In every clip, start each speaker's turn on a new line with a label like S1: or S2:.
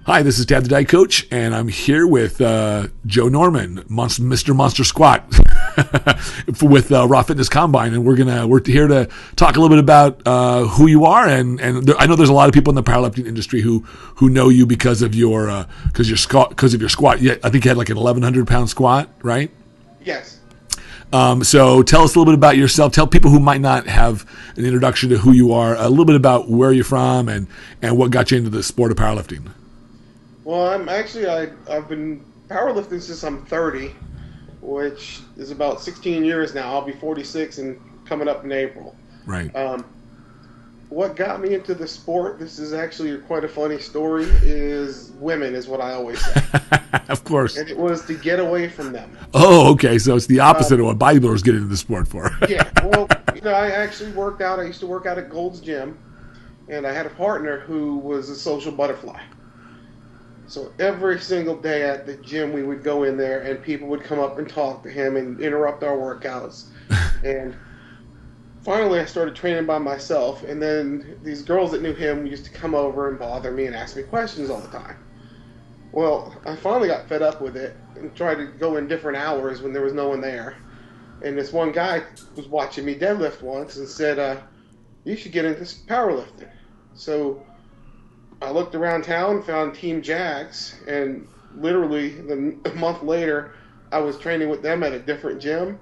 S1: Hi, this is Dad the Diet Coach, and I'm here with Joe Norman, Mr. Monster Squat, with Raw Fitness Combine, and we're here to talk a little bit about who you are, and I know there's a lot of people in the powerlifting industry who know you because of your squat. Yeah, I think you had like an 1,100 pound squat, right?
S2: Yes.
S1: So tell us a little bit about yourself. Tell people who might not have an introduction to who you are a little bit about where you're from and what got you into the sport of powerlifting.
S2: Well, I've been powerlifting since I'm 30, which is about 16 years now. I'll be 46 and coming up in April.
S1: Right.
S2: What got me into the sport, this is actually quite a funny story, is women is what I always say.
S1: Of course.
S2: And it was to get away from them.
S1: Oh, okay. So it's the opposite of what bodybuilders get into the sport for.
S2: Yeah. Well, I actually worked out. I used to work out at Gold's Gym, and I had a partner who was a social butterfly. So every single day at the gym, we would go in there, and people would come up and talk to him and interrupt our workouts. And finally, I started training by myself, and then these girls that knew him used to come over and bother me and ask me questions all the time. Well, I finally got fed up with it and tried to go in different hours when there was no one there. And this one guy was watching me deadlift once and said, you should get into powerlifting. So I looked around town, found Team Jags, and literally a month later, I was training with them at a different gym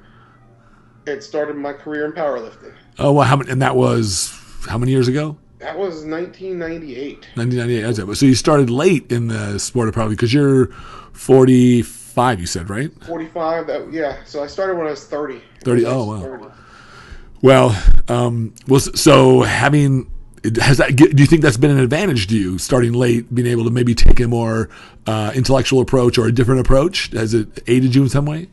S2: and started my career in powerlifting.
S1: Oh, well, and that was how many years ago?
S2: That was 1998.
S1: 1998. So you started late in the sport of powerlifting because you're 45, you said, right?
S2: 45, yeah. So I started when I was 30.
S1: 30, oh, wow. 30. Well, so having... do you think that's been an advantage to you, starting late, being able to maybe take a more intellectual approach or a different approach? Has it aided you in some way?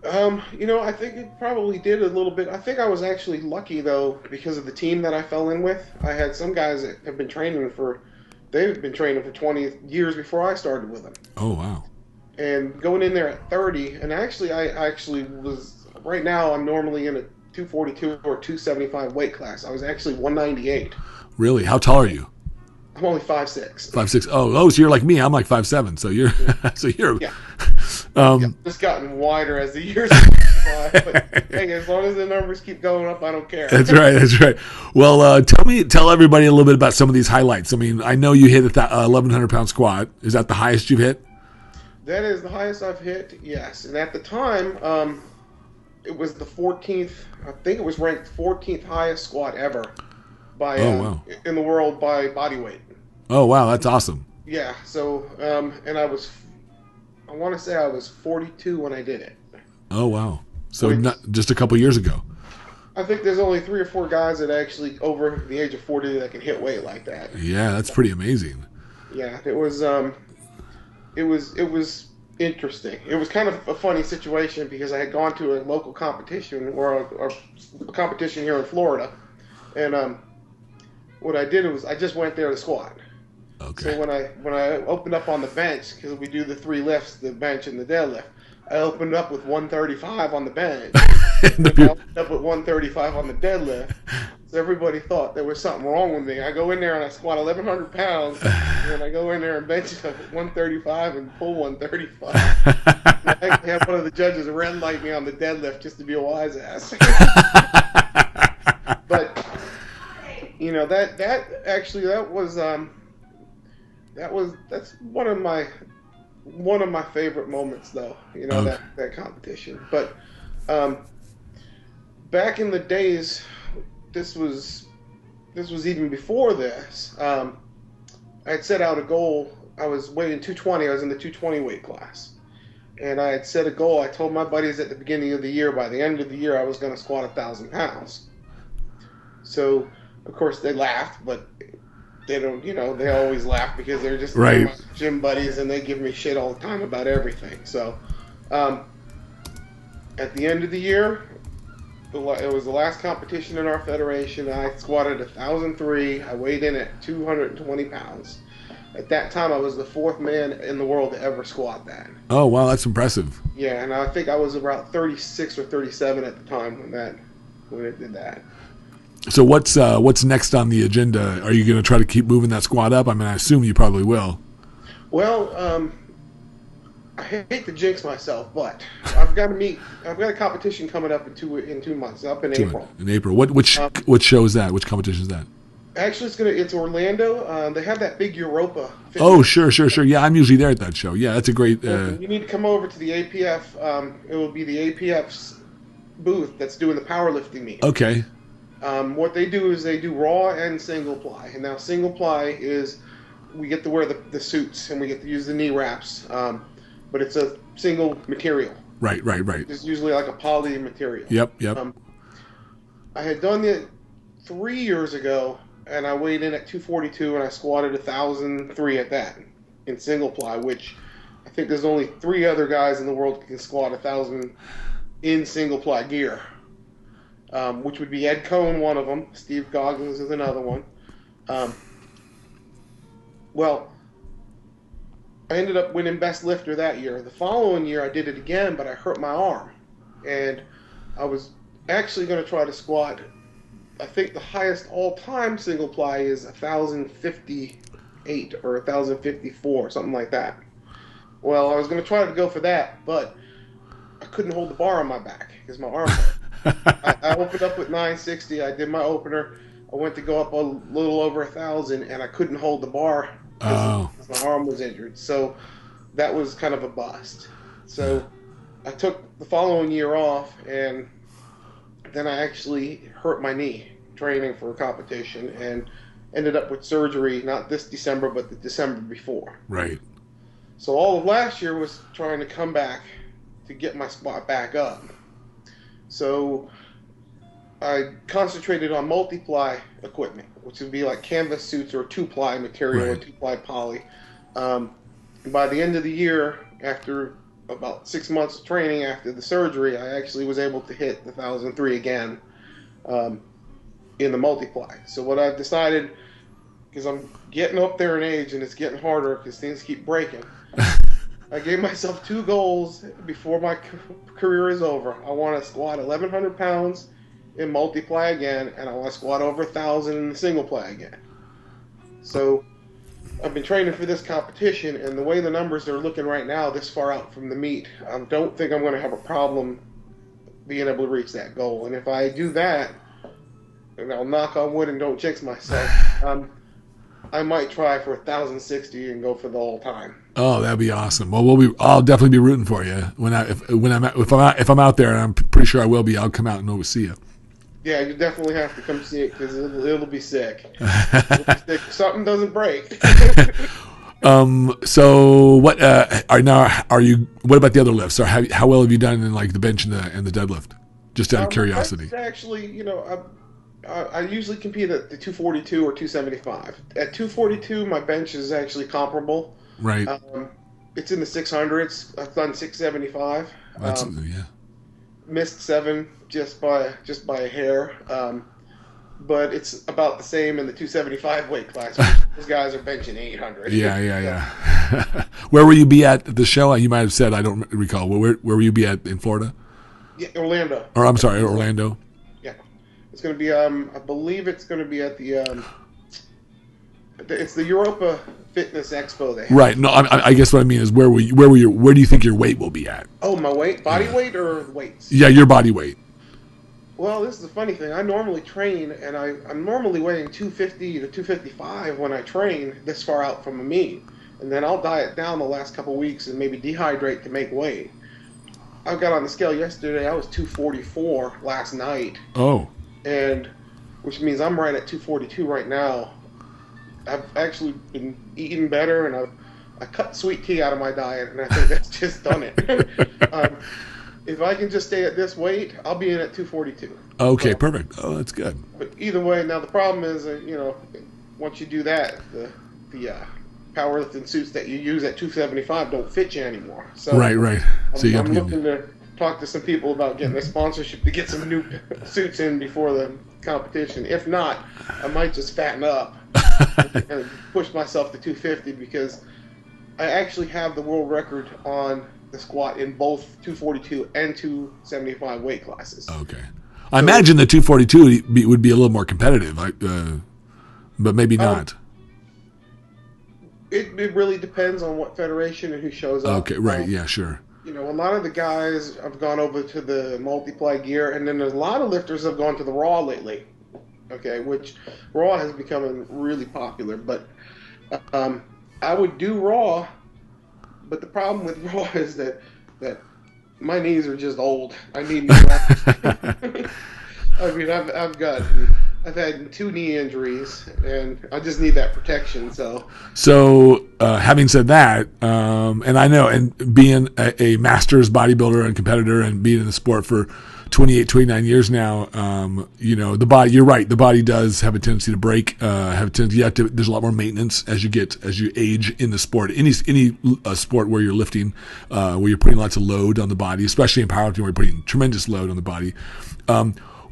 S2: I think it probably did a little bit. I think I was actually lucky, though, because of the team that I fell in with. I had some guys that have been training for 20 years before I started with them.
S1: Oh, wow.
S2: And going in there at 30, and actually, right now, I'm normally in a 242 or 275 weight class. I was actually 198.
S1: Really? How tall are you?
S2: I'm only 5'6".
S1: 5'6". Oh, so you're like me. I'm like 5'7". So you're,
S2: yeah.
S1: Yeah.
S2: Just gotten wider as the years go by. But hey, as long as the numbers keep going up, I don't care.
S1: That's right. Well, tell everybody a little bit about some of these highlights. I mean, I know you hit that 1,100 pound squat. Is that the highest you've hit?
S2: That is the highest I've hit. Yes, and at the time, it was the 14th. I think it was ranked 14th highest squat ever by in the world by body weight.
S1: Oh wow, that's awesome.
S2: Yeah. So and I want to say I was 42 when I did it.
S1: Oh wow. So not just a couple years ago.
S2: I think there's only 3 or 4 guys that actually over the age of 40 that can hit weight like that.
S1: Yeah, that's pretty amazing.
S2: Yeah, it was interesting. It was kind of a funny situation because I had gone to a local competition or a competition here in Florida, and what I did was I just went there to squat.
S1: Okay.
S2: So when I opened up on the bench, because we do the 3 lifts, the bench and the deadlift, I opened up with 135 on the bench. And I opened up with 135 on the deadlift. So everybody thought there was something wrong with me. I go in there and I squat 1,100 pounds, and then I go in there and bench up at 135 and pull 135. I actually had one of the judges red light me on the deadlift just to be a wise ass. But that's one of my favorite moments, though. That competition. But back in the days, this was even before this. I had set out a goal. I was weighing 220. I was in the 220 weight class, and I had set a goal. I told my buddies at the beginning of the year, by the end of the year, I was going to squat 1,000 pounds. So, of course, they laughed, but they don't. They always laugh because they're just
S1: right.
S2: My gym buddies, and they give me shit all the time about everything. So, at the end of the year, it was the last competition in our federation. I squatted 1,003. I weighed in at 220 pounds. At that time, I was the 4th man in the world to ever squat that.
S1: Oh, wow, that's impressive.
S2: Yeah, and I think I was about 36 or 37 at the time when it did that.
S1: So what's next on the agenda? Are you going to try to keep moving that squat up? I mean, I assume you probably will.
S2: Well, I hate to jinx myself, but I've got a competition coming up in 2 months, up in April.
S1: In April. Which show is that? Which competition is that?
S2: Actually, it's Orlando. They have that big Europa.
S1: Oh, sure. Yeah, I'm usually there at that show. Yeah, that's a great.
S2: You need to come over to the APF. It will be the APF's booth that's doing the powerlifting meet.
S1: Okay.
S2: What they do is they do raw and single ply. And now single ply is we get to wear the suits and we get to use the knee wraps, but it's a single material.
S1: Right.
S2: It's usually like a poly material.
S1: Yep.
S2: I had done it 3 years ago, and I weighed in at 242, and I squatted 1,003 at that in single ply, which I think there's only 3 other guys in the world that can squat 1,000 in single ply gear, which would be Ed Cohn, one of them. Steve Goggins is another one. Well, I ended up winning best lifter that year. The following year, I did it again, but I hurt my arm, and I was actually going to try to squat. I think the highest all-time single ply is 1,058 or 1,054, something like that. Well, I was going to try to go for that, but I couldn't hold the bar on my back because my arm hurt. I opened up with 960. I did my opener. I went to go up a little over 1,000, and I couldn't hold the bar because my arm was injured. So that was kind of a bust. So I took the following year off, and then I actually hurt my knee training for a competition and ended up with surgery, not this December, but the December before.
S1: Right.
S2: So all of last year was trying to come back to get my spot back up. So I concentrated on multiply equipment, which would be like canvas suits or 2-ply material or 2-ply poly. By the end of the year, after about 6 months of training after the surgery, I actually was able to hit the 1,003 again in the multiply. So what I've decided, because I'm getting up there in age and it's getting harder because things keep breaking, I gave myself 2 goals before my career is over. I want to squat 1,100 pounds in multiply again, and I want to squat over 1,000 in the single ply again. So I've been training for this competition, and the way the numbers are looking right now, this far out from the meet, I don't think I'm going to have a problem being able to reach that goal. And if I do that, and I'll knock on wood and don't jinx myself, I might try for 1,060 and go for the all time.
S1: Oh, that'd be awesome. Well, I'll definitely be rooting for you if I'm out there, and I'm pretty sure I will be. I'll come out and over see you.
S2: Yeah, you definitely have to come see it because it'll be sick. If something doesn't break.
S1: So what are you? What about the other lifts? Or how well have you done in like the bench and the deadlift? Just out of curiosity.
S2: Actually, I usually compete at the 242 or 275. At 242, my bench is actually comparable.
S1: Right.
S2: It's in the 600s. I've done 675.
S1: That's yeah.
S2: Missed 7 just by a hair. But it's about the same in the 275 weight class. Those guys are benching 800.
S1: Yeah. Where will you be at the show? You might have said, I don't recall. Where will you be at in Florida?
S2: Yeah, Orlando.
S1: Or I'm sorry, Orlando.
S2: Yeah, it's going to be. I believe it's going to be at the. It's the Europa Fitness Expo they have.
S1: Right. No, I guess what I mean is where do you think your weight will be at?
S2: Oh, my weight, body weight, or weights?
S1: Yeah, your body weight.
S2: Well, this is the funny thing. I normally train, and I'm normally weighing 250 to 255 when I train this far out from a meet. And then I'll diet down the last couple weeks and maybe dehydrate to make weight. I got on the scale yesterday. I was 244 last night.
S1: Oh.
S2: And which means I'm right at 242 right now. I've actually been eating better, and I cut sweet tea out of my diet, and I think that's just done it. If I can just stay at this weight, I'll be in at 242.
S1: Okay, perfect. Oh, that's good.
S2: But either way, now the problem is, once you do that, the powerlifting suits that you use at 275 don't fit you anymore. So
S1: right. So
S2: I'm looking to talk to some people about getting a sponsorship to get some new suits in before the competition. If not, I might just fatten up and push myself to 250 because I actually have the world record on the squat in both 242 and 275 weight classes.
S1: Okay. I imagine the 242 would be a little more competitive, but maybe not.
S2: It really depends on what federation and who shows up.
S1: Okay, right, yeah, sure.
S2: A lot of the guys have gone over to the multiply gear, and then there's a lot of lifters have gone to the Raw lately. Okay, which Raw has become really popular. But I would do Raw, but the problem with Raw is that my knees are just old. I need new wraps. I mean, I've had 2 knee injuries, and I just need that protection.
S1: So having said that, and I know, and being a masters bodybuilder and competitor, and being in the sport for 28, 29 years now, the body. You're right. The body does have a tendency to break. There's a lot more maintenance as you age in the sport. Any sport where you're lifting, where you're putting lots of load on the body, especially in powerlifting, where you're putting tremendous load on the body.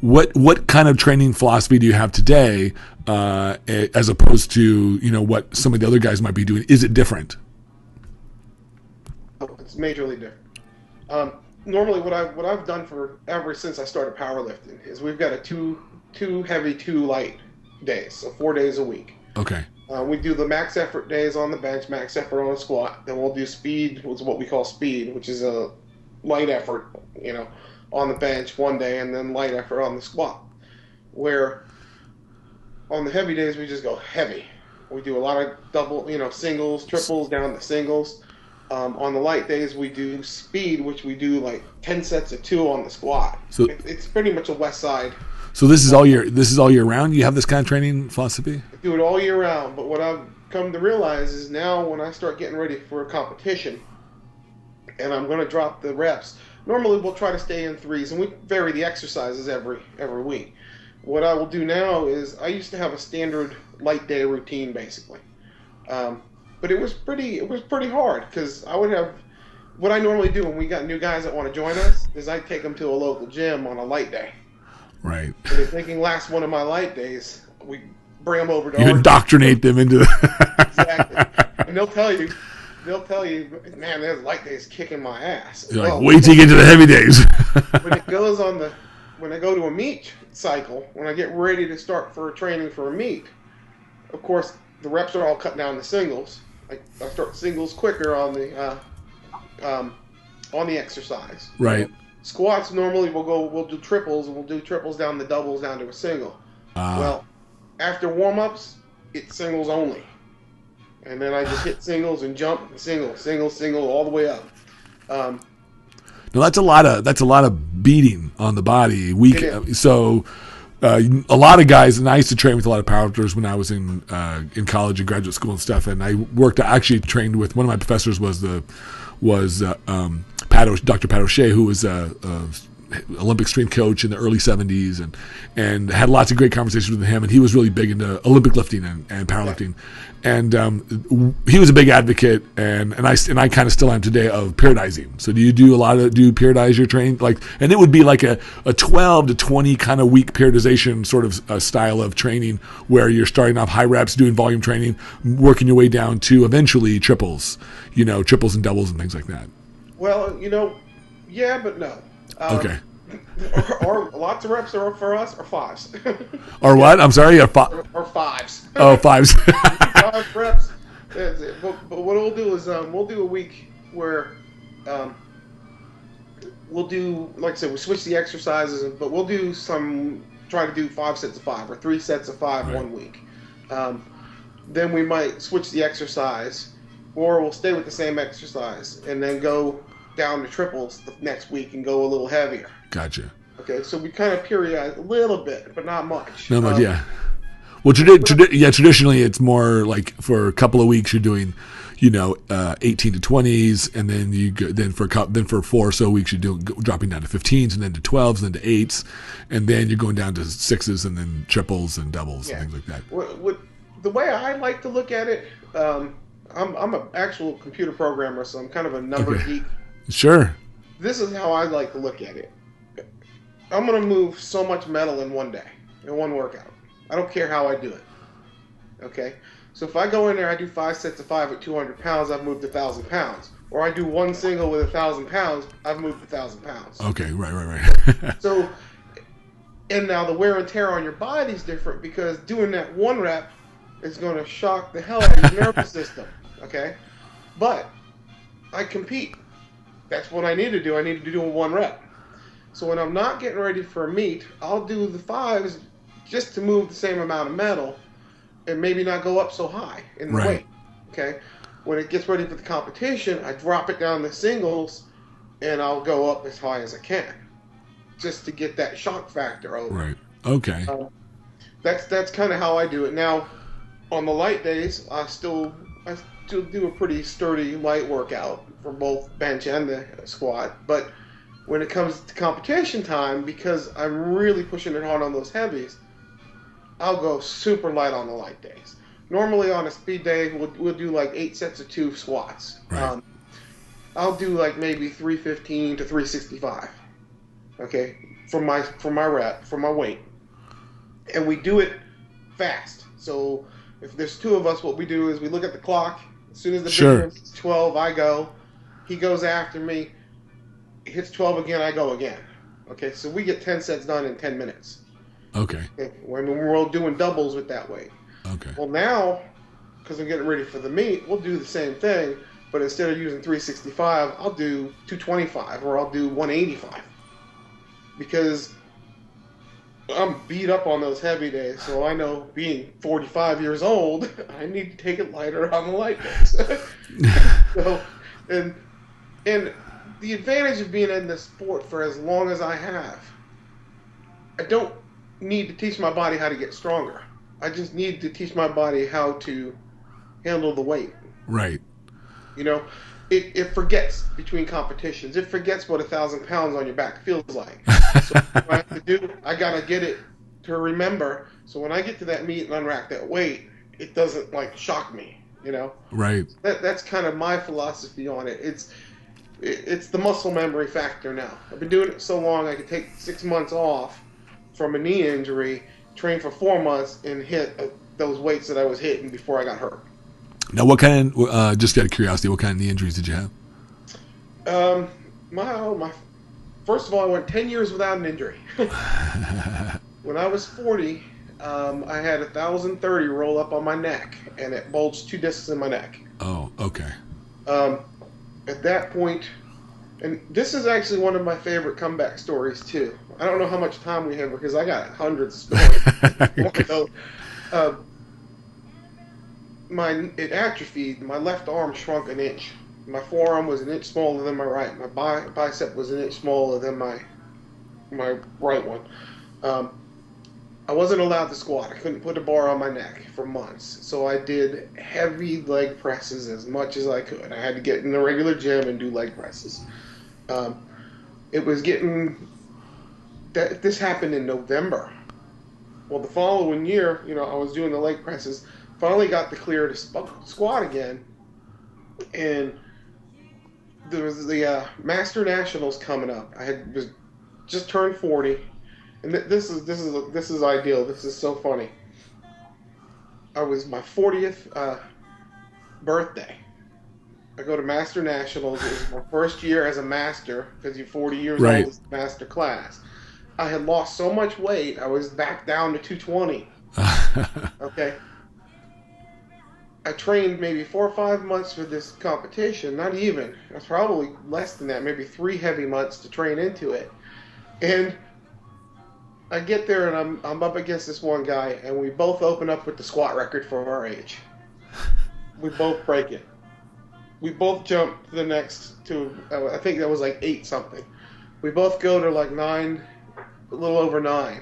S1: What kind of training philosophy do you have today, as opposed to what some of the other guys might be doing? Is it different?
S2: Oh, it's majorly different. Normally, what I've done ever since I started powerlifting is we've got a two heavy, 2 light days, so 4 days a week.
S1: Okay.
S2: We do the max effort days on the bench, max effort on the squat. Then we'll do speed, which is what we call speed, which is a light effort, on the bench one day, and then light effort on the squat. Where on the heavy days we just go heavy. We do a lot of double, singles, triples down to singles. On the light days we do speed, which we do like 10 sets of 2 on the squat. So it's pretty much a West Side.
S1: So this is all year round. You have this kind of training philosophy?
S2: I do it all year round. But what I've come to realize is now when I start getting ready for a competition, and I'm going to drop the reps. Normally we'll try to stay in 3s, and we vary the exercises every week. What I will do now is I used to have a standard light day routine basically, but it was pretty hard because I would have what I normally do when we got new guys that want to join us is I take them to a local gym on a light day.
S1: Right.
S2: And if they can last one of my light days, we bring them over to
S1: you indoctrinate them into
S2: exactly, and they'll tell you, man, there's light days kicking my ass.
S1: You're like, wait till you get to the heavy days.
S2: when I go to a meet cycle, when I get ready to start for training for a meet, of course the reps are all cut down to singles. I start singles quicker on the exercise.
S1: Right.
S2: Squats normally we'll do triples, and we'll do triples down the doubles down to a single. Well, after warm-ups, it's singles only. And then I just hit singles and jump, single, all the way up.
S1: Now that's a lot of beating on the body. So a lot of guys, and I used to train with a lot of powerlifters when I was in college and graduate school and stuff. And I actually trained with one of my professors was Dr. Pat O'Shea, who was Olympic stream coach in the early 70s, and had lots of great conversations with him, and he was really big into Olympic lifting and powerlifting. And he was a big advocate, and I kind of still am today, of periodizing. So do you periodize your training? And it would be like a 12 to 20 kind of week periodization sort of style of training, where you're starting off high reps, doing volume training, working your way down to eventually triples and doubles and things like that.
S2: Well, yeah, but no.
S1: Okay.
S2: Or lots of reps for us are 5s.
S1: Or what? I'm sorry.
S2: Or 5s.
S1: Oh, 5s.
S2: 5 reps. That's it. But what we'll do is we'll do a week where we'll do, like I said, we switch the exercises, but we'll do try to do 5 sets of 5 or 3 sets of 5
S1: right.
S2: one week. Then we might switch the exercise, or we'll stay with the same exercise and then go down to triples the next week and go a little heavier.
S1: Gotcha.
S2: Okay, so we kind of periodize a little bit, but not much.
S1: Not much, yeah. Well, traditionally it's more like for a couple of weeks you're doing, 18 to 20s, and then you go, then for 4 or so weeks you're dropping down to 15s, and then to 12s, and then to 8s, and then you're going down to 6s, and then triples and doubles and things like that.
S2: The way I like to look at it, I'm an actual computer programmer, so I'm kind of a number geek.
S1: Sure.
S2: This is how I like to look at it. I'm going to move so much metal in one day, in one workout. I don't care how I do it. Okay? So if I go in there, I do 5 sets of 5 at 200 pounds, I've moved 1,000 pounds. Or I do one single with 1,000 pounds, I've moved 1,000 pounds.
S1: Okay, right.
S2: So, and now the wear and tear on your body is different, because doing that one rep is going to shock the hell out of your nervous system. okay? But I compete. That's what I need to do. I need to do a 1 rep. So when I'm not getting ready for a meet, I'll do the 5s just to move the same amount of metal and maybe not go up so high in the weight, okay? When it gets ready for the competition, I drop it down to singles and I'll go up as high as I can just to get that shock factor over.
S1: Right. Okay.
S2: That's kind of how I do it. Now, on the light days, I still do a pretty sturdy light workout for both bench and the squat. But when it comes to competition time, because I'm really pushing it hard on those heavies, I'll go super light on the light days. Normally on a speed day, we'll do like 8 sets of 2 squats.
S1: Right.
S2: I'll do like maybe 315 to 365. Okay, for my weight, and we do it fast. So if there's 2 of us, what we do is we look at the clock. As soon as the big one's 12, I go. He goes after me. Hits 12 again, I go again. Okay, so we get 10 sets done in 10 minutes.
S1: Okay.
S2: When we're all doing doubles with that weight.
S1: Okay.
S2: Well, now, because I'm getting ready for the meet, we'll do the same thing, but instead of using 365, I'll do 225 or I'll do 185. Because I'm beat up on those heavy days, so I know being 45 years old, I need to take it lighter on the light days. So, and the advantage of being in this sport for as long as I have, I don't need to teach my body how to get stronger. I just need to teach my body how to handle the weight.
S1: Right.
S2: You know, it forgets between competitions. It forgets what 1,000 pounds on your back feels like. So what I have to do, I got to get it to remember. So when I get to that meet and unrack that weight, it doesn't like shock me, you know?
S1: Right.
S2: That's kind of my philosophy on it. It's the muscle memory factor now. I've been doing it so long I could take 6 months off from a knee injury, train for 4 months, and hit those weights that I was hitting before I got hurt.
S1: Now, what kind of, just out of curiosity, what kind of knee injuries did you have?
S2: My first of all, I went 10 years without an injury. When I was 40, I had 1,030 roll up on my neck, and it bulged 2 discs in my neck.
S1: Oh, okay.
S2: At that point, and this is actually one of my favorite comeback stories too. I don't know how much time we have because I got hundreds of stories. It atrophied. My left arm shrunk an inch. My forearm was an inch smaller than my right. My bicep was an inch smaller than my right one. I wasn't allowed to squat. I couldn't put a bar on my neck for months. So I did heavy leg presses as much as I could. I had to get in the regular gym and do leg presses. It was getting... This happened in November. Well, the following year, I was doing the leg presses. Finally got the clear to squat again. And there was the Master Nationals coming up. I was just turned 40. And this is ideal. This is so funny. I was my 40th birthday. I go to Master Nationals. It was my first year as a master because you're 40 years old as the master class. I had lost so much weight. I was back down to 220. Okay. I trained maybe 4 or 5 months for this competition. Not even. It was probably less than that. Maybe 3 heavy months to train into it. And I get there and I'm up against this one guy, and we both open up with the squat record for our age. We both break it. We both jump to the next I think that was like 8 something. We both go to like 9, a little over 9.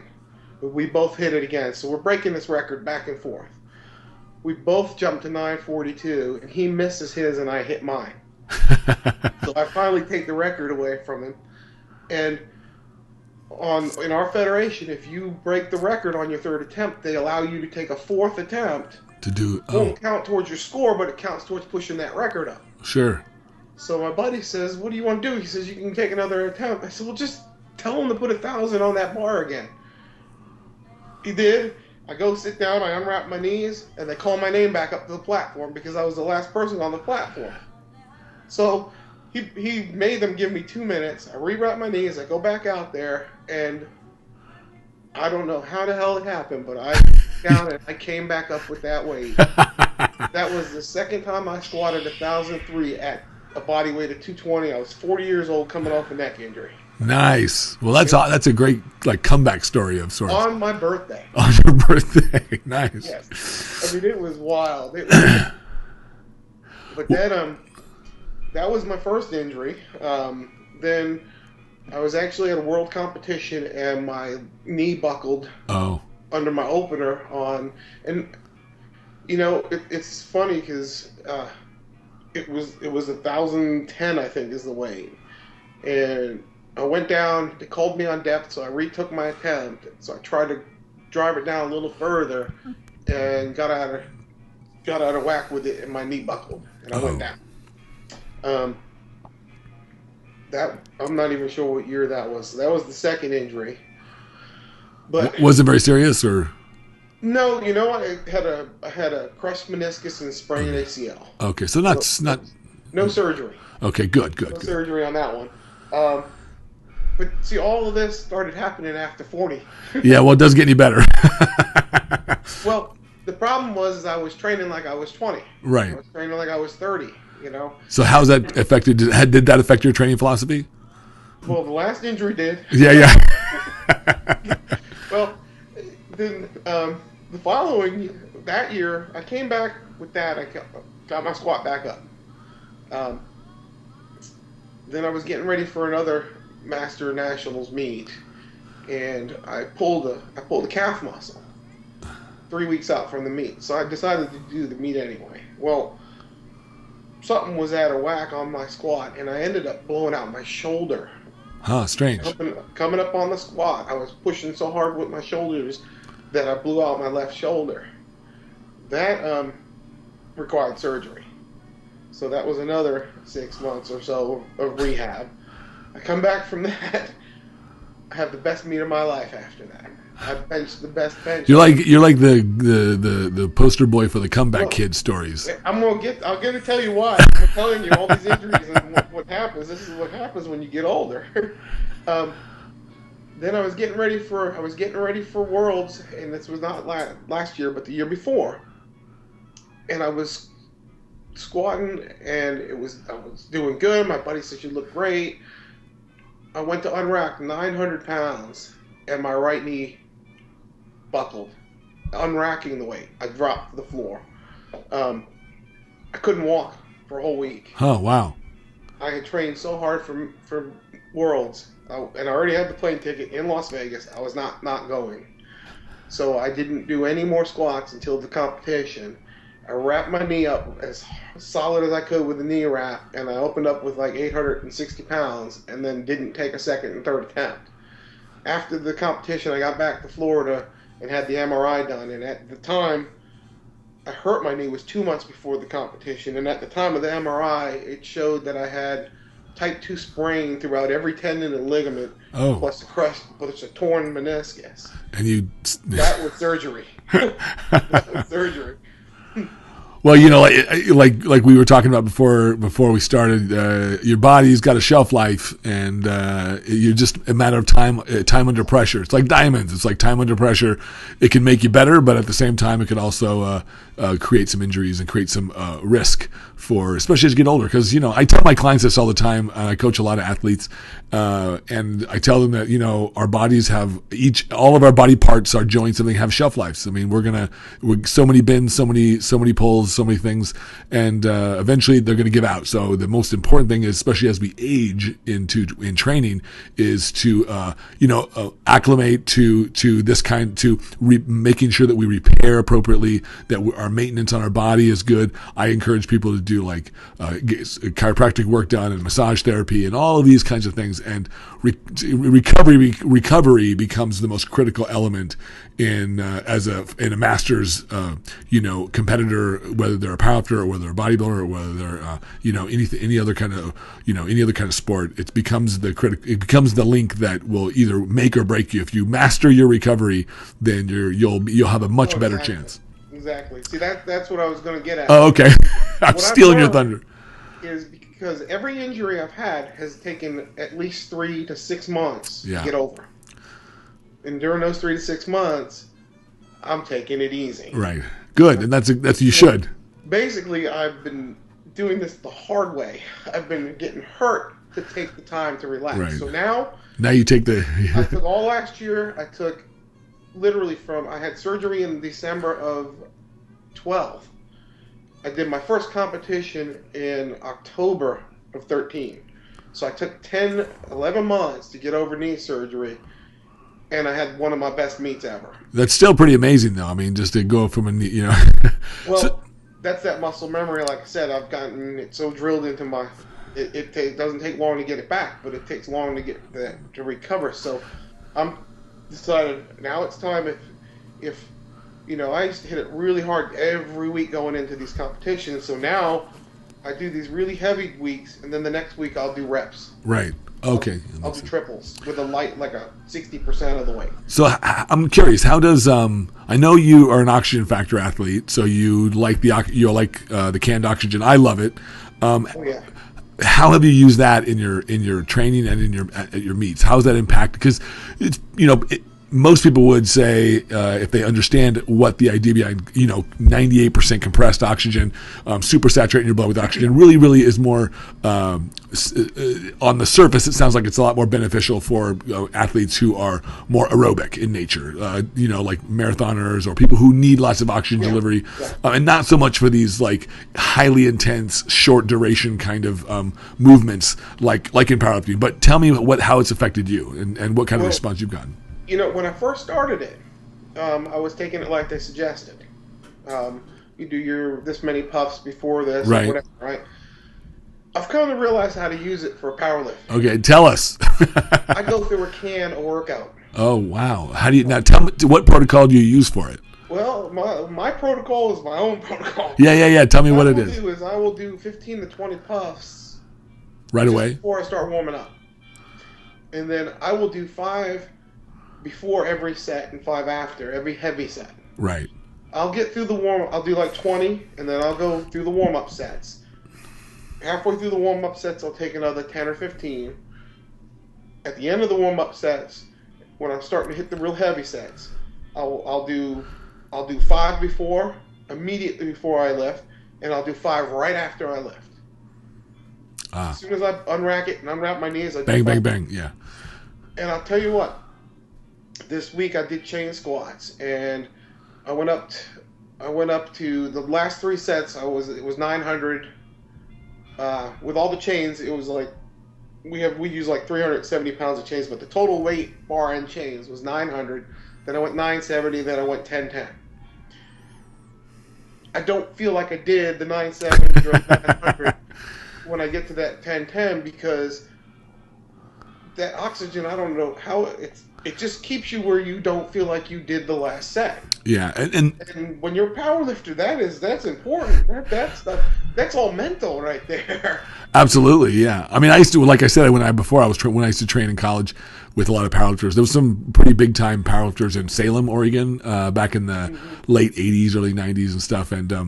S2: We both hit it again. So we're breaking this record back and forth. We both jump to 9:42, and he misses his and I hit mine. So I finally take the record away from him. And in our federation, if you break the record on your 3rd attempt, they allow you to take a 4th attempt.
S1: To do
S2: It won't count towards your score, but it counts towards pushing that record up.
S1: Sure.
S2: So my buddy says, "What do you want to do?" He says, "You can take another attempt." I said, "Well, just tell him to put 1,000 on that bar again." He did. I go sit down, I unwrap my knees, and they call my name back up to the platform because I was the last person on the platform. So he made them give me 2 minutes. I rewrap my knees, I go back out there, and I don't know how the hell it happened, but I down and I came back up with that weight. That was the second time I squatted 1,003 at a body weight of 220. I was 40 years old, coming off a neck injury.
S1: Nice. Well, that's a great like comeback story of sorts.
S2: On my birthday.
S1: On your birthday. Nice.
S2: Yes. I mean, it was wild. But then, that was my first injury. Then I was actually at a world competition and my knee buckled.
S1: Oh.
S2: Under my opener and you know, it's funny because it was 1,010, I think, is the weight, and I went down. They called me on depth, so I retook my attempt. So I tried to drive it down a little further, and got out of whack with it, and my knee buckled, and I went down. That I'm not even sure what year that was. That was the second injury. But
S1: was it very serious or?
S2: No, you know, I had a crushed meniscus and sprained ACL.
S1: Okay, so not
S2: no surgery.
S1: Okay, good.
S2: No surgery on that one. But see, all of this started happening after 40.
S1: Yeah, well, it doesn't get any better.
S2: Well, the problem was I was training like I was 20.
S1: Right.
S2: I was training like I was 30. You know.
S1: So how's that affected? Did that affect your training philosophy?
S2: Well, the last injury did.
S1: Yeah.
S2: Well, then the following that year, I came back with that. I got my squat back up. Then I was getting ready for another Master Nationals meet, and I pulled a calf muscle 3 weeks out from the meet. So I decided to do the meet anyway. Well, something was out of whack on my squat, and I ended up blowing out my shoulder.
S1: Huh, strange.
S2: Coming up on the squat, I was pushing so hard with my shoulders that I blew out my left shoulder. That required surgery. So that was another 6 months or so of rehab. I come back from that. I have the best meet of my life after that. I benched the best bench.
S1: You're like the poster boy for the comeback kid stories.
S2: I'm gonna tell you why. I'm telling you all these injuries and what happens. This is what happens when you get older. Then I was getting ready for Worlds, and this was not last year, but the year before. And I was squatting, and I was doing good. My buddy said, "You look great." I went to unrack 900 pounds, and my right knee buckled. Unracking the weight, I dropped to the floor. I couldn't walk for a whole week.
S1: Oh, wow.
S2: I had trained so hard for Worlds, and I already had the plane ticket in Las Vegas. I was not going. So I didn't do any more squats until the competition. I wrapped my knee up as solid as I could with the knee wrap, and I opened up with like 860 pounds, and then didn't take a second and third attempt. After the competition, I got back to Florida and had the MRI done, and at the time, I hurt my knee. It was 2 months before the competition, and at the time of the MRI, it showed that I had type 2 sprain throughout every tendon and ligament, plus a torn meniscus.
S1: And
S2: that was surgery. That was surgery.
S1: Well, you know, like we were talking about before we started, your body's got a shelf life, and you're just a matter of time under pressure. It's like diamonds. It's like time under pressure. It can make you better, but at the same time, it could also create some injuries and create some risk for, especially as you get older. Because, you know, I tell my clients this all the time, and I coach a lot of athletes, and I tell them that, you know, our bodies have all of our body parts, our joints, everything have shelf lives. I mean, we're so many bends, so many pulls, so many things, and eventually they're going to give out. So the most important thing is, especially as we age in training, is to acclimate to this kind, making sure that we repair appropriately, that our maintenance on our body is good. I encourage people to do get chiropractic work done and massage therapy and all of these kinds of things. And recovery becomes the most critical element in a master's competitor, whether they're a powerlifter or whether they're a bodybuilder or whether they're any other kind of sport. It becomes the link that will either make or break you. If you master your recovery, then you'll have a much better chance.
S2: Exactly. See, that's what I was going to get at.
S1: Oh, okay. I'm stealing your thunder.
S2: Is because every injury I've had has taken at least 3 to 6 months to get over. And during those 3 to 6 months, I'm taking it easy.
S1: Right. Good. And that's you should.
S2: basically, I've been doing this the hard way. I've been getting hurt to take the time to relax.
S1: Right.
S2: So now
S1: you take the.
S2: I took all last year. I took literally I had surgery in December of 12. I did my first competition in October of 13. So I took 11 months to get over knee surgery, and I had one of my best meets ever.
S1: That's still pretty amazing, though. I mean, just to go from a knee,
S2: Well, that's that muscle memory. Like I said, I've gotten it so drilled into my. It doesn't take long to get it back, but it takes long to get that to recover. So I'm decided now it's time. If I used to hit it really hard every week going into these competitions. So now I do these really heavy weeks, and then the next week I'll do reps.
S1: Right. Okay.
S2: I'll do triples with a light, like a 60% of the weight.
S1: So I'm curious, how does I know you are an oxygen factor athlete, so you like the canned oxygen. I love it.
S2: Oh yeah.
S1: How have you used that in your training and at your meets? How has that impacted? Because it's most people would say if they understand what the idea behind 98% compressed oxygen, super saturating your blood with oxygen really is more on the surface. It sounds like it's a lot more beneficial for athletes who are more aerobic in nature, like marathoners or people who need lots of oxygen delivery, and not so much for these like highly intense, short duration kind of movements like in powerlifting. But tell me how it's affected you and what kind of response you've gotten.
S2: When I first started it, I was taking it like they suggested. You do your this many puffs before this,
S1: right?
S2: Or whatever, right? I've come to realize how to use it for powerlifting.
S1: Okay, tell us.
S2: I go through a can of workout.
S1: Oh wow! How do you now? Tell me what protocol do you use for it?
S2: Well, my protocol is my own protocol.
S1: Yeah. Tell me what it is.
S2: I will do 15 to 20 puffs
S1: right away
S2: before I start warming up, and then I will do 5 before every set and 5 after every heavy set.
S1: Right.
S2: I'll get through the warm. I'll do like 20, and then I'll go through the warm up sets. Halfway through the warm up sets, I'll take another 10 or 15. At the end of the warm up sets, when I'm starting to hit the real heavy sets, I'll do 5 immediately before I lift, and I'll do 5 right after I lift. As soon as I unrack it and unwrap my knees, I do
S1: bang, yeah.
S2: And I'll tell you what. This week I did chain squats, and I went up to the last 3 sets. It was 900. With all the chains, it was like we use like 370 pounds of chains, but the total weight bar and chains was 900. Then I went 970. Then I went 1010. I don't feel like I did the 970 or 900 when I get to that 1010 because that oxygen. I don't know how it just keeps you where you don't feel like you did the last set.
S1: Yeah,
S2: and when you're a powerlifter, that's important. That's all mental right there.
S1: Absolutely, yeah. I mean, I used to, like I said, when I used to train in college with a lot of powerlifters. There was some pretty big time powerlifters in Salem, Oregon, back in the late '80s, early '90s, and stuff. And as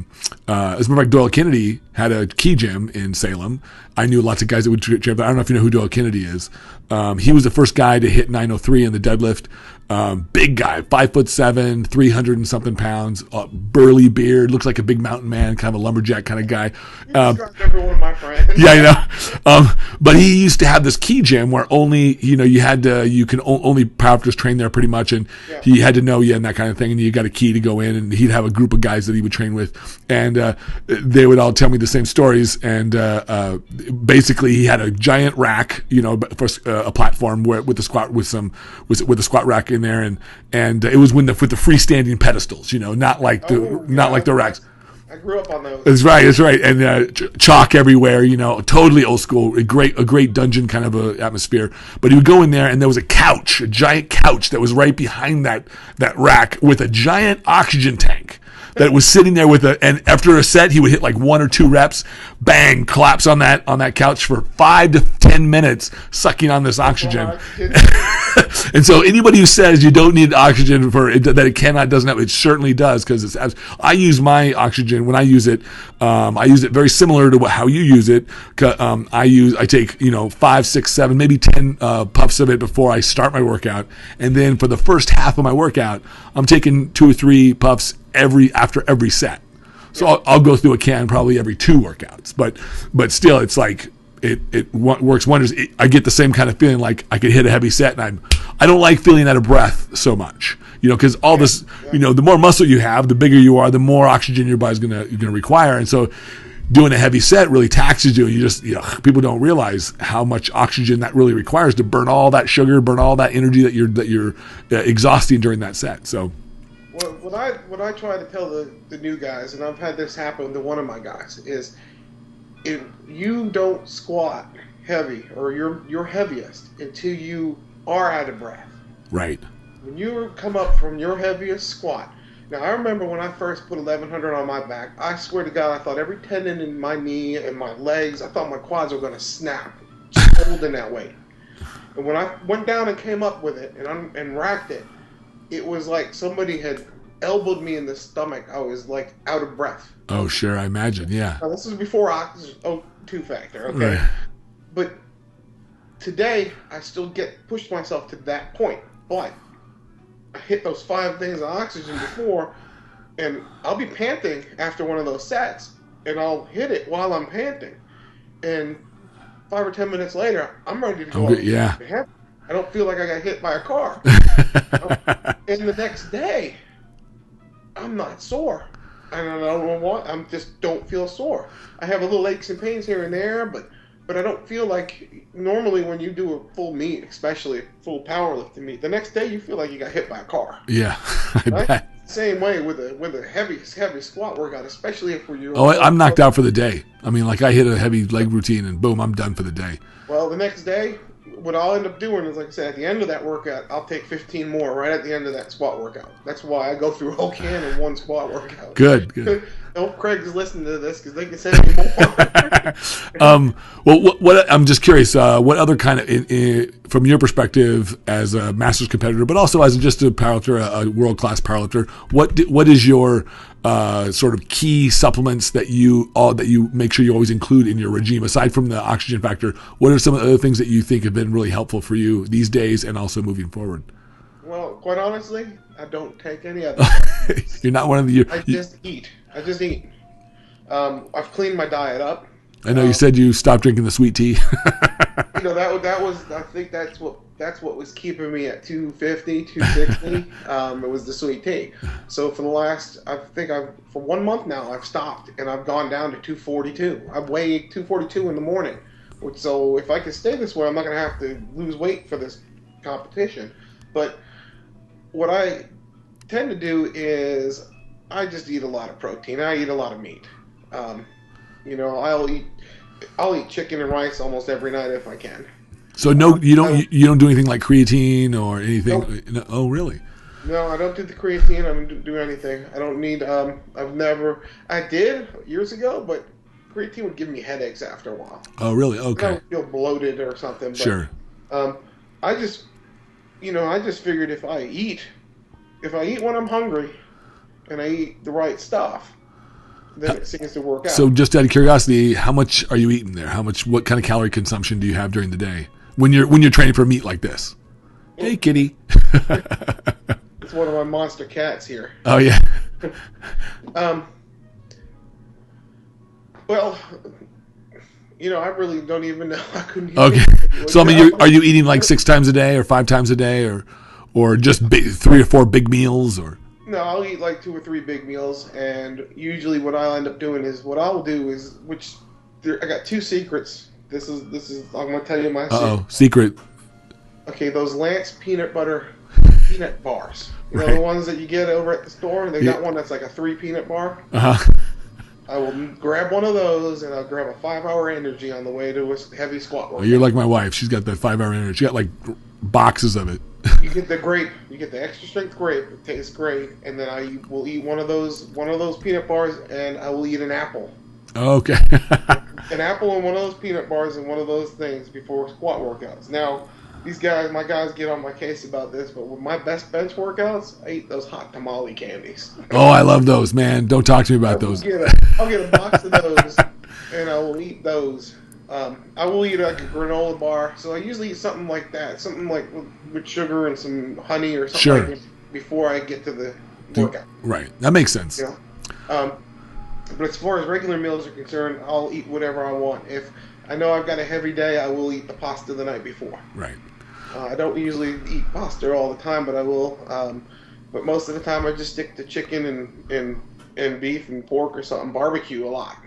S1: a matter of fact, Doyle Kennedy had a key gym in Salem. I knew lots of guys that would train, but I don't know if you know who Doyle Kennedy is. He was the first guy to hit 903 in the deadlift. Big guy, 5'7", 300 and something pounds, burly beard, looks like a big mountain man, kind of a lumberjack kind of guy.
S2: Every one of my friends.
S1: Yeah, I know. But he used to have this key gym where only, only powerlifters train there pretty much, and he had to know you and that kind of thing, and you got a key to go in, and he'd have a group of guys that he would train with, and they would all tell me the same stories, and basically he had a giant rack, for a platform with the squat rack in there, and it was with the freestanding pedestals, not like the racks.
S2: I grew up on those.
S1: That's right, and chalk everywhere, totally old school, a great dungeon kind of a atmosphere. But he would go in there, and there was a giant couch that was right behind that rack with a giant oxygen tank that was sitting there and after a set he would hit like 1 or 2 reps, bang, collapse on that couch for 5 to 10 minutes, sucking on this oxygen. And so anybody who says you don't need oxygen that it doesn't have, it certainly does, because I use my oxygen when I use it. I use it very similar to how you use it. I take 5, 6, 7, maybe 10 puffs of it before I start my workout, and then for the first half of my workout, I'm taking 2 or 3 puffs after every set. So I'll go through a can probably every 2 workouts, but still, it's like it works wonders. I get the same kind of feeling like I could hit a heavy set, and I don't like feeling out of breath so much, because all this, the more muscle you have, the bigger you are, the more oxygen your body's gonna require, and so doing a heavy set really taxes you. And you just, people don't realize how much oxygen that really requires to burn all that sugar, burn all that energy that you're exhausting during that set. So,
S2: well, what I try to tell the new guys, and I've had this happen to one of my guys, is if you don't squat heavy or your heaviest until you are out of breath.
S1: Right.
S2: When you come up from your heaviest squat. Now, I remember when I first put 1100 on my back, I swear to God, I thought every tendon in my knee and my legs, I thought my quads were going to snap, just holding that weight. And when I went down and came up with it and racked it, it was like somebody had elbowed me in the stomach. I was like out of breath.
S1: Oh, sure, I imagine, yeah.
S2: Now, this is before oxygen O2 factor, okay?
S1: Right.
S2: But today, I still pushed myself to that point, but I hit those 5 things of oxygen before, and I'll be panting after one of those sets, and I'll hit it while I'm panting, and 5 or 10 minutes later, I'm ready to go.
S1: Yeah.
S2: I don't feel like I got hit by a car. And the next day, I'm not sore. I don't know what. I just don't feel sore. I have a little aches and pains here and there, but I don't feel like normally when you do a full meet, especially full powerlifting meet, the next day you feel like you got hit by a car.
S1: Yeah, I bet.
S2: Same way with a heavy squat workout, especially if you're.
S1: Oh, I'm knocked out for the day. I mean, like I hit a heavy leg routine and boom, I'm done for the day.
S2: Well, the next day, what I'll end up doing is, like I said, at the end of that workout, I'll take 15 more right at the end of that squat workout. That's why I go through a whole can in one squat workout.
S1: Good.
S2: I hope Craig is listening to this because they can send me more.
S1: Well, what I'm just curious, what other kind of, from your perspective as a masters competitor, but also as just a powerlifter, a world-class powerlifter, what is your sort of key supplements that you make sure you always include in your regime, aside from the oxygen factor? What are some of the other things that you think have been really helpful for you these days and also moving forward?
S2: Well, quite honestly, I don't take any other.
S1: You're not one of the.
S2: I just eat. I've cleaned my diet up.
S1: I know you said you stopped drinking the sweet tea.
S2: That was. I think that's what was keeping me at 250, 260. It was the sweet tea. So for the last, for 1 month now, I've stopped and I've gone down to 242. I've weighed 242 in the morning. So if I can stay this way, I'm not going to have to lose weight for this competition. But what I tend to do is I just eat a lot of protein. I eat a lot of meat. I'll eat chicken and rice almost every night if I can.
S1: So you don't do anything like creatine or anything?
S2: Nope.
S1: No, oh, really?
S2: No, I don't do the creatine. I don't do anything. I don't need. I did years ago, but creatine would give me headaches after a while.
S1: Oh, really? Okay.
S2: I don't feel bloated or something. But,
S1: sure.
S2: I just figured if I eat when I'm hungry, and I eat the right stuff, then it seems to work out.
S1: So, just out of curiosity, how much are you eating there? What kind of calorie consumption do you have during the day when you're training for a meet like this? Hey, kitty.
S2: It's one of my monster cats here.
S1: Oh yeah.
S2: Well, I really don't even know. I couldn't even.
S1: Okay. So, I mean, are you eating like 6 times a day or 5 times a day or just 3 or 4 big meals or?
S2: No, I'll eat like 2 or 3 big meals, and usually what I'll end up doing is I got 2 secrets. This is I'm gonna tell you my
S1: secret.
S2: Okay, those Lance peanut butter peanut bars. The ones that you get over at the store. They got one that's like a 3 peanut bar. I will grab one of those, and I'll grab a 5-hour energy on the way to a heavy squat workout.
S1: Oh, you're like my wife. She's got that 5-hour energy. She got like boxes of it.
S2: You get the grape. You get the extra strength grape. It tastes great. And then I will eat one of those peanut bars, and I will eat an apple.
S1: Okay.
S2: An apple and one of those peanut bars and one of those things before squat workouts. Now, my guys get on my case about this, but with my best bench workouts, I eat those hot tamale candies.
S1: Oh, I love those, man. Don't talk to me about those.
S2: I'll get a box of those, and I will eat those. I will eat like a granola bar, so I usually eat something like that, something like with sugar and some honey or something like that before I get to the workout.
S1: Right, that makes sense.
S2: But as far as regular meals are concerned, I'll eat whatever I want. If I know I've got a heavy day, I will eat the pasta the night before.
S1: Right.
S2: I don't usually eat pasta all the time, but I will. But most of the time, I just stick to chicken and beef and pork or something. Barbecue a lot.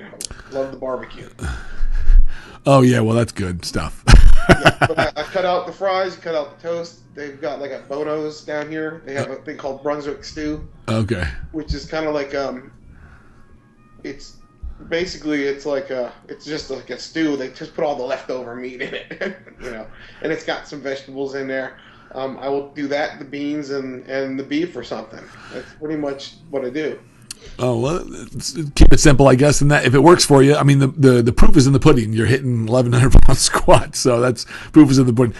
S2: Love the barbecue.
S1: Oh yeah, well that's good stuff.
S2: Yeah, but I cut out the fries, cut out the toast. They've got like a Bono's down here. They have a thing called Brunswick stew.
S1: Okay.
S2: Which is kind of like it's basically it's just like a stew. They just put all the leftover meat in it, and it's got some vegetables in there. I will do that, the beans and the beef or something. That's pretty much what I do.
S1: Oh well, keep it simple, I guess. And that if it works for you, I mean, the proof is in the pudding. You're hitting 1,100-pound squats, so that's proof is in the pudding.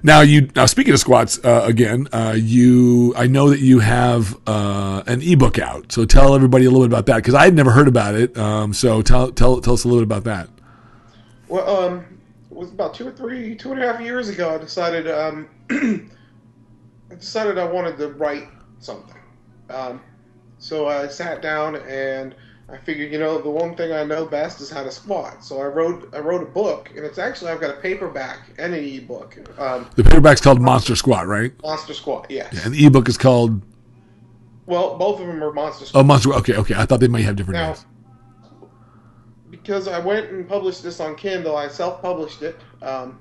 S1: Now speaking of squats again, I know that you have an ebook out. So tell everybody a little bit about that because I had never heard about it. So tell us a little bit about that.
S2: Well, it was about 2.5 years ago. I decided I wanted to write something. So I sat down and I figured, the one thing I know best is how to squat. So I wrote a book, and it's actually I've got a paperback and an ebook.
S1: The paperback's called Monster Squat, right?
S2: Monster Squat, yes.
S1: Yeah, and the ebook is called.
S2: Well, both of them are Monster Squat.
S1: Oh, Monster. Okay. I thought they might have different names.
S2: Because I went and published this on Kindle, I self-published it. Of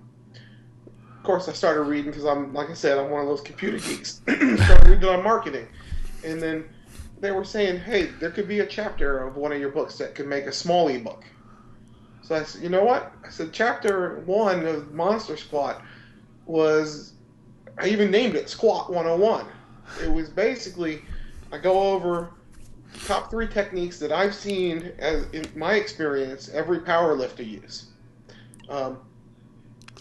S2: course, I started reading because like I said, I'm one of those computer geeks. Started reading on marketing, and then they were saying, hey, there could be a chapter of one of your books that could make a small ebook. So I said, you know what? I said, chapter 1 of Monster Squat I even named it Squat 101. It was basically, I go over top 3 techniques that I've seen, as in my experience, every powerlifter use.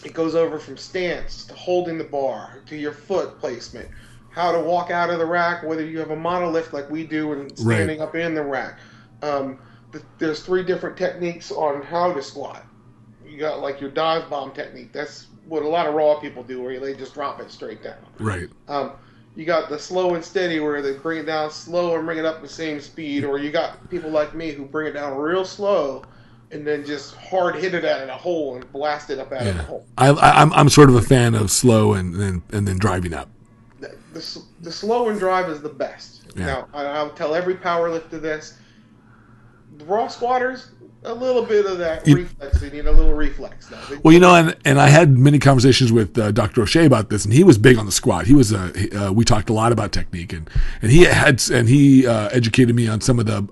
S2: It goes over from stance to holding the bar to your foot placement, how to walk out of the rack, whether you have a monolift like we do and standing up in the rack. There's 3 different techniques on how to squat. You got like your dive bomb technique. That's what a lot of raw people do, where they just drop it straight down.
S1: Right.
S2: You got the slow and steady, where they bring it down slow and bring it up the same speed. Or you got people like me who bring it down real slow and then just hard hit it at a hole and blast it up out of the hole.
S1: I'm sort of a fan of slow and then driving up.
S2: The slow and drive is the best.
S1: Yeah.
S2: Now, I'll tell every powerlifter this. The raw squatters, a little bit of that reflex. They need a little reflex.
S1: Well, and I had many conversations with Dr. O'Shea about this, and he was big on the squat. He was we talked a lot about technique, and he educated me on some of the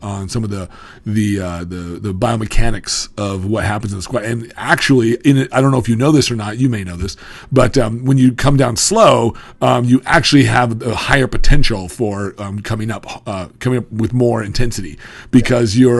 S1: biomechanics of what happens in the squat. And actually, I don't know if you know this or not. You may know this, but when you come down slow, you actually have a higher potential for coming up with more intensity because you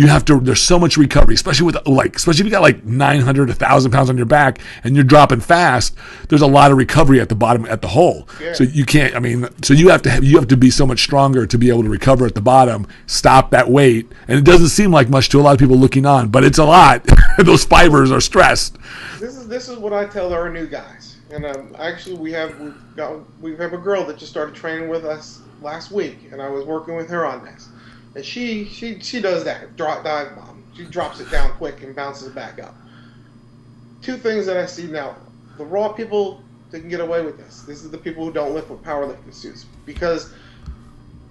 S1: have to. There's so much recovery, especially if you got like 900, 1,000 pounds on your back and you're dropping fast. There's a lot of recovery at the bottom at the hole. Yeah. So you can't. I mean, so you have to be so much stronger to be able to recover at the bottom. Stop that weight, and it doesn't seem like much to a lot of people looking on, but it's a lot. Those fibers are stressed.
S2: This is what I tell our new guys, and actually we have a girl that just started training with us last week, and I was working with her on this. And she does that dive bomb. She drops it down quick and bounces it back up. 2 things that I see now: the raw people, they can get away with this. This is the people who don't lift with powerlifting suits because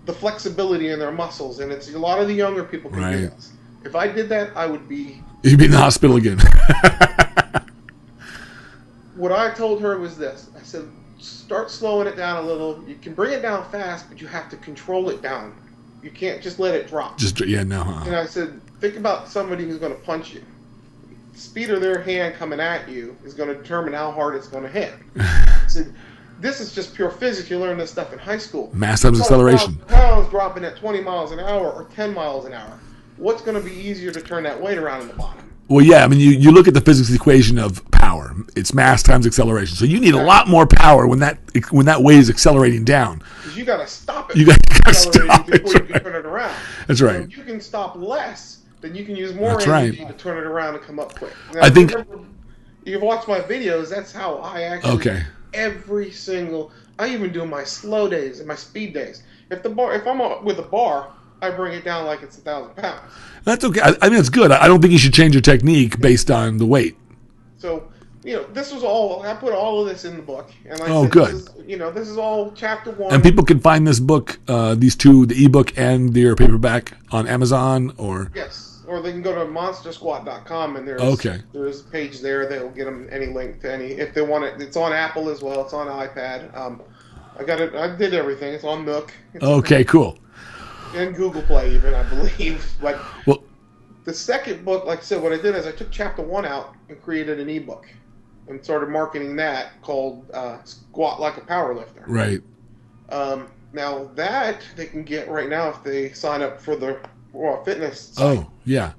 S2: the flexibility in their muscles, and it's a lot of the younger people can do this. If I did that, I would be. You'd
S1: be in the hospital again.
S2: What I told her was this: I said, start slowing it down a little. You can bring it down fast, but you have to control it down. You can't just let it drop.
S1: And
S2: I said, think about somebody who's going to punch you. The speed of their hand coming at you is going to determine how hard it's going to hit. I said, this is just pure physics. You learn this stuff in high school.
S1: Mass times acceleration.
S2: Pounds dropping at 20 miles an hour or 10 miles an hour. What's going to be easier to turn that weight around in the bottom?
S1: Well, yeah, I mean, you look at the physics equation of power. It's mass times acceleration. So you need a lot more power when that weight is accelerating down.
S2: Because you got to stop it.
S1: You got to stop it
S2: before you can turn it around.
S1: That's right.
S2: So if you can stop less, then you can use more energy to turn it around and come up quick. Now,
S1: I think
S2: you've watched my videos. That's how I actually every single. I even do my slow days and my speed days. If I'm with a bar, I bring it down like it's 1,000 pounds.
S1: That's okay. I mean, it's good. I don't think you should change your technique based on the weight.
S2: So, this was all, I put all of this in the book. And like
S1: Oh,
S2: I said,
S1: good.
S2: this is all chapter 1.
S1: And people can find this book, these two, the ebook and your paperback, on Amazon or.
S2: Yes, or they can go to monstersquat.com and there's a page there that will get them any link to any, if they want it. It's on Apple as well. It's on iPad. I got it. I did everything. It's on Nook.
S1: Okay, cool.
S2: And Google Play even, I believe. But
S1: well,
S2: the second book, like I said, what I did is I took chapter 1 out and created an ebook and started marketing that called Squat Like a Powerlifter.
S1: Right.
S2: Now that they can get right now if they sign up for the Raw Fitness site.
S1: Oh, yeah.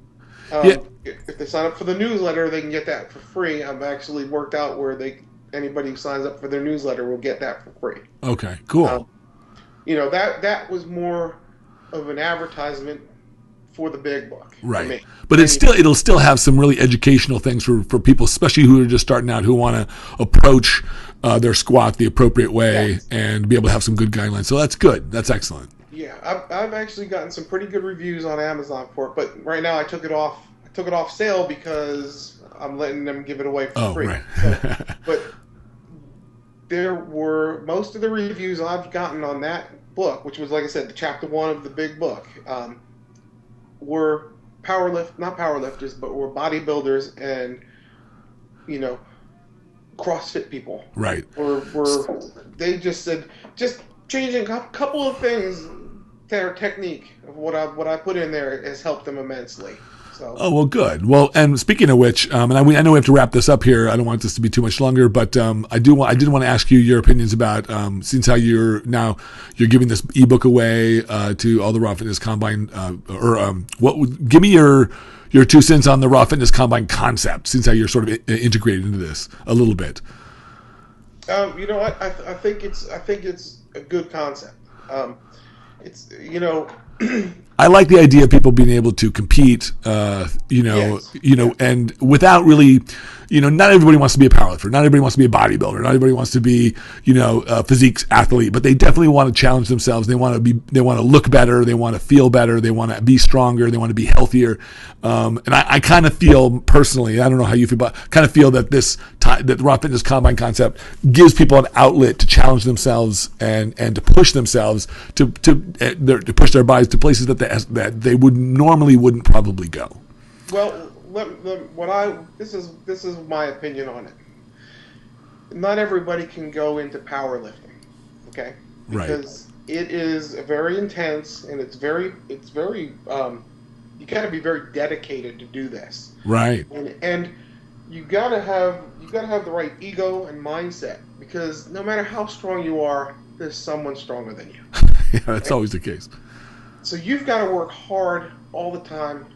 S2: If they sign up for the newsletter, they can get that for free. I've actually worked out where anybody who signs up for their newsletter will get that for free.
S1: Okay, cool.
S2: That was more of an advertisement for the big book.
S1: Right. But it'll still have some really educational things for people, especially who are just starting out, who want to approach their squat the appropriate way and be able to have some good guidelines. So that's good. That's excellent.
S2: Yeah, I've actually gotten some pretty good reviews on Amazon for it, but right now I took it off sale because I'm letting them give it away for free.
S1: Right.
S2: But there were most of the reviews I've gotten on that book, which was, like I said, the chapter 1 of the big book, were not powerlifters, but were bodybuilders and CrossFit people.
S1: Right.
S2: Were they just said just changing a couple of things. Their technique of what I put in there has helped them immensely. So.
S1: Oh, well, good. Well, and speaking of which, and I know we have to wrap this up here. I don't want this to be too much longer, but I did want to ask you your opinions about since how you're giving this ebook away to all the Raw Fitness Combine, give me your 2 cents on the Raw Fitness Combine concept, since how you're sort of integrated into this a little bit.
S2: I think it's a good concept. It's
S1: I like the idea of people being able to compete, and without really, not everybody wants to be a powerlifter. Not everybody wants to be a bodybuilder. Not everybody wants to be, a physique athlete, but they definitely want to challenge themselves. They want to look better. They want to feel better. They want to be stronger. They want to be healthier. And I kind of feel personally, I don't know how you feel, but kind of feel that that the Raw Fitness Combine concept gives people an outlet to challenge themselves and to push themselves to push their bodies to places that they wouldn't probably go.
S2: Well, this is my opinion on it. Not everybody can go into powerlifting, okay? Because it is very intense and it's very you got to be very dedicated to do this. Right. And you got to have the right ego and mindset, because no matter how strong you are, there's someone stronger than you.
S1: Yeah, that's always the case.
S2: So you've got to work hard all the time,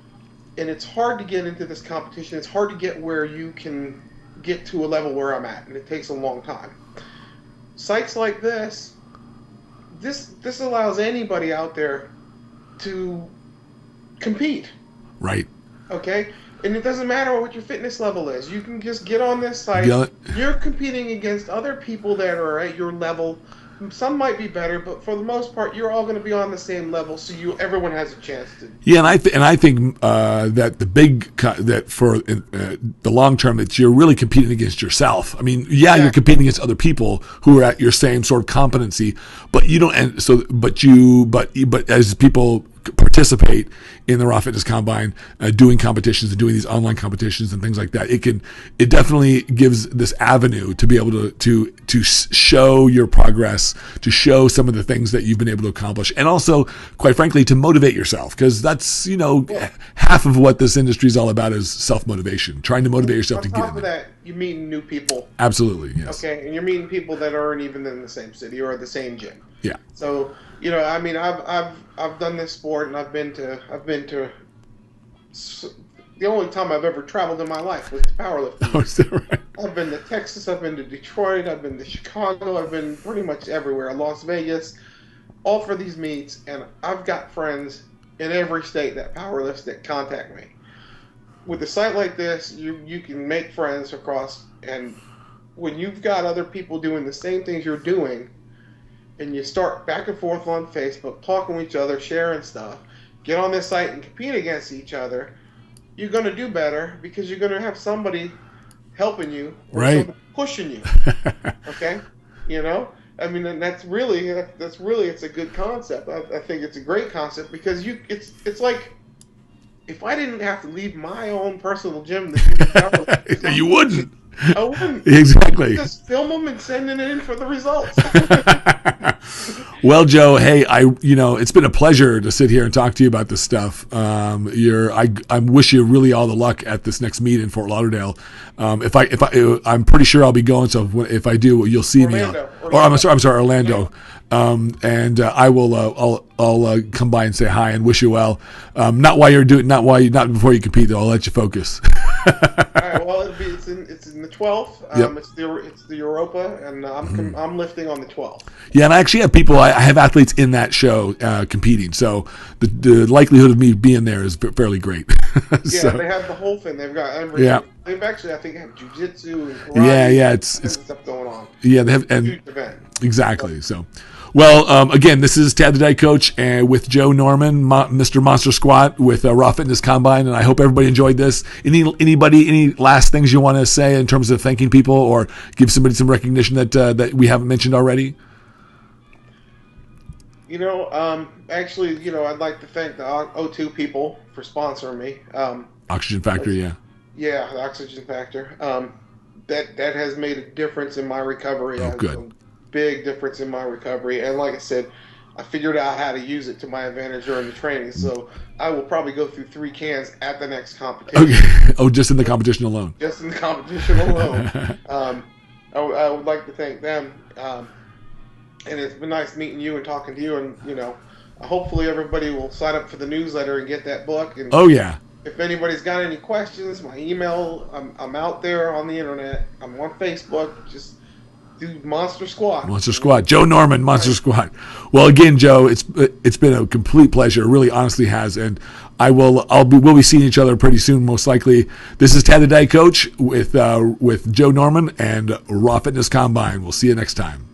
S2: and it's hard to get into this competition. It's hard to get where you can get to a level where I'm at, and it takes a long time. Sites like this allows anybody out there to compete.
S1: Right.
S2: Okay? And it doesn't matter what your fitness level is. You can just get on this site. You're competing against other people that are at your level. Some might be better, but for the most part, you're all going to be on the same level, so everyone has a chance to.
S1: Yeah, and I think that for the long term, that you're really competing against yourself. I mean, you're competing against other people who are at your same sort of competency, but you don't. And so, but as people participate in the Raw Fitness Combine, doing competitions and doing these online competitions and things like that, it definitely gives this avenue to be able to show your progress, to show some of the things that you've been able to accomplish, and also, quite frankly, to motivate yourself, because that's half of what this industry is all about is self-motivation, trying to motivate yourself to get in.
S2: On top of that, you're meeting new people.
S1: Absolutely, yes.
S2: Okay, and you're meeting people that aren't even in the same city or the same gym.
S1: Yeah.
S2: So I mean, I've done this sport, and I've been to. The only time I've ever traveled in my life was to powerlifting.
S1: Oh, is that right?
S2: I've been to Texas, I've been to Detroit, I've been to Chicago, I've been pretty much everywhere, Las Vegas, all for these meets, and I've got friends in every state that powerlifts that contact me. With a site like this, you can make friends across, and when you've got other people doing the same things you're doing, and you start back and forth on Facebook, talking with each other, sharing stuff, get on this site and compete against each other, you're going to do better because you're going to have somebody helping you or
S1: Right.
S2: somebody pushing you. Okay? You know? I mean, and that's really it's a good concept. I think it's a great concept because it's like if I didn't have to leave my own personal gym to do the power,
S1: You wouldn't.
S2: I wouldn't.
S1: Exactly.
S2: Just film them and send it in for the results.
S1: Well, Joe, hey, it's been a pleasure to sit here and talk to you about this stuff. I wish you really all the luck at this next meet in Fort Lauderdale. I'm pretty sure I'll be going. So if I do, you'll see me. Or I'm sorry, Orlando. And I will. I'll come by and say hi and wish you well. Not before you compete though. I'll let you focus.
S2: All right. Well, it's in the 12th.
S1: Yep.
S2: It's the Europa, and I'm lifting on the 12th.
S1: Yeah, and I actually have people. I have athletes in that show competing, so the likelihood of me being there is fairly great.
S2: Yeah, they have the whole thing. They've got everything.
S1: Yeah.
S2: They've actually, I think, have jiu-jitsu and karate.
S1: Yeah, it's
S2: stuff going on.
S1: Yeah, they have and
S2: Huge event.
S1: Exactly. So, well, again, this is Tad the Diet Coach and with Joe Norman, Mr. Monster Squat with Raw Fitness Combine, and I hope everybody enjoyed this. Any last things you want to say in terms of thanking people or give somebody some recognition that we haven't mentioned already?
S2: Actually, I'd like to thank the O2 people for sponsoring me.
S1: Oxygen Factor, yeah.
S2: Yeah, the Oxygen Factor. That has made a difference in my recovery.
S1: Oh, good.
S2: A big difference in my recovery. And like I said, I figured out how to use it to my advantage during the training. So I will probably go through 3 cans at the next competition.
S1: Okay. Oh, just in the competition alone.
S2: Just in the competition alone. I would like to thank them. And it's been nice meeting you and talking to you. And, hopefully everybody will sign up for the newsletter and get that book. And
S1: oh, yeah.
S2: if anybody's got any questions, my email, I'm out there on the internet. I'm on Facebook. Just do Monster Squat.
S1: Monster Squat. Joe Norman, Monster Squat. Well, again, Joe, it's been a complete pleasure. It really honestly has. And we'll be seeing each other pretty soon, most likely. This is Tad the Diet Coach with Joe Norman and Raw Fitness Combine. We'll see you next time.